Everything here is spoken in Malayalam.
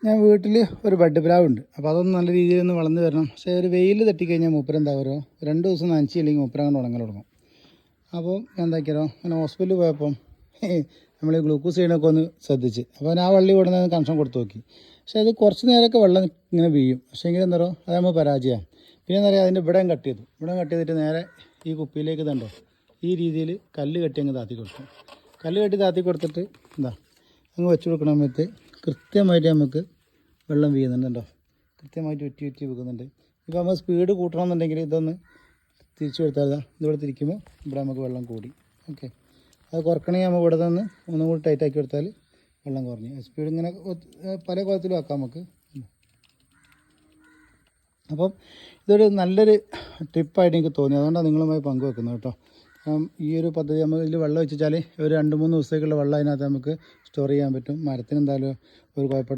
ഞാൻ വീട്ടിൽ ഒരു ബഡ് പ്ലാവുണ്ട്. അപ്പോൾ അതൊന്ന് നല്ല രീതിയിലൊന്ന് വളർന്ന് വരണം. പക്ഷേ ഒരു വെയിൽ തട്ടിക്കഴിഞ്ഞാൽ മൂപ്പരെന്താ പറയുക, 2 ദിവസം നനച്ചില്ലെങ്കിൽ മൂപ്പരങ്ങോട്ട് ഉണങ്ങൽ തുടങ്ങും. അപ്പോൾ എന്താക്കിയാലോ, അങ്ങനെ ഹോസ്പിറ്റലിൽ പോയപ്പം നമ്മൾ ഗ്ലൂക്കോസ് ചെയ്യണമൊക്കെ ഒന്ന് ശ്രദ്ധിച്ച്, അപ്പോൾ ഞാൻ ആ വള്ളി കൊടുന്ന് കണക്ഷൻ കൊടുത്ത് നോക്കി. പക്ഷേ അത് കുറച്ച് നേരമൊക്കെ വെള്ളം ഇങ്ങനെ വീഴും. പക്ഷേ എങ്കിൽ എന്താ പറയുക, അത് നമ്മൾ പരാജയമാണ്. പിന്നെ എന്താ പറയുക, അതിൻ്റെ ഇവിടെ കട്ട് ചെയ്തു. ഇവിടെ കട്ട് ചെയ്തിട്ട് നേരെ ഈ കുപ്പിയിലേക്ക് ഇതുണ്ടോ ഈ രീതിയിൽ കല്ല് കെട്ടി അങ്ങ് താത്തി കൊടുക്കും. കല്ല് കെട്ടി താത്തി കൊടുത്തിട്ട് എന്താ അങ്ങ് വെച്ച് കൊടുക്കണ സമയത്ത് കൃത്യമായിട്ട് നമുക്ക് വെള്ളം വീഴുന്നുണ്ടോ, കൃത്യമായിട്ട് ഉറ്റി ഉറ്റി വെക്കുന്നുണ്ട്. ഇപ്പോൾ നമ്മൾ സ്പീഡ് കൂട്ടണമെന്നുണ്ടെങ്കിൽ ഇതൊന്ന് തിരിച്ചു കൊടുത്താൽ ഇതിവിടെ തിരിക്കുമ്പോൾ ഇവിടെ നമുക്ക് വെള്ളം കൂടി. ഓക്കെ, അത് കുറക്കണമെങ്കിൽ നമ്മൾ ഇവിടെ നിന്ന് ഒന്നും കൂടി ടൈറ്റാക്കി കൊടുത്താൽ വെള്ളം കുറഞ്ഞു. സ്പീഡ് ഇങ്ങനെ പല കോലത്തിലും ആക്കാം നമുക്ക്. അപ്പം ഇതൊരു നല്ലൊരു ടിപ്പായിട്ട് എനിക്ക് തോന്നി, അതുകൊണ്ടാണ് നിങ്ങളുമായി പങ്കുവെക്കുന്നത് കേട്ടോ. ഈ ഒരു പദ്ധതി നമ്മൾ ഇതിൽ വെള്ളം വെച്ചാൽ ഒരു 2-3 ദിവസത്തേക്കുള്ള വെള്ളം അതിനകത്ത് നമുക്ക് സ്റ്റോർ ചെയ്യാൻ പറ്റും. മരത്തിന് എന്തായാലും ഒരു കുഴപ്പം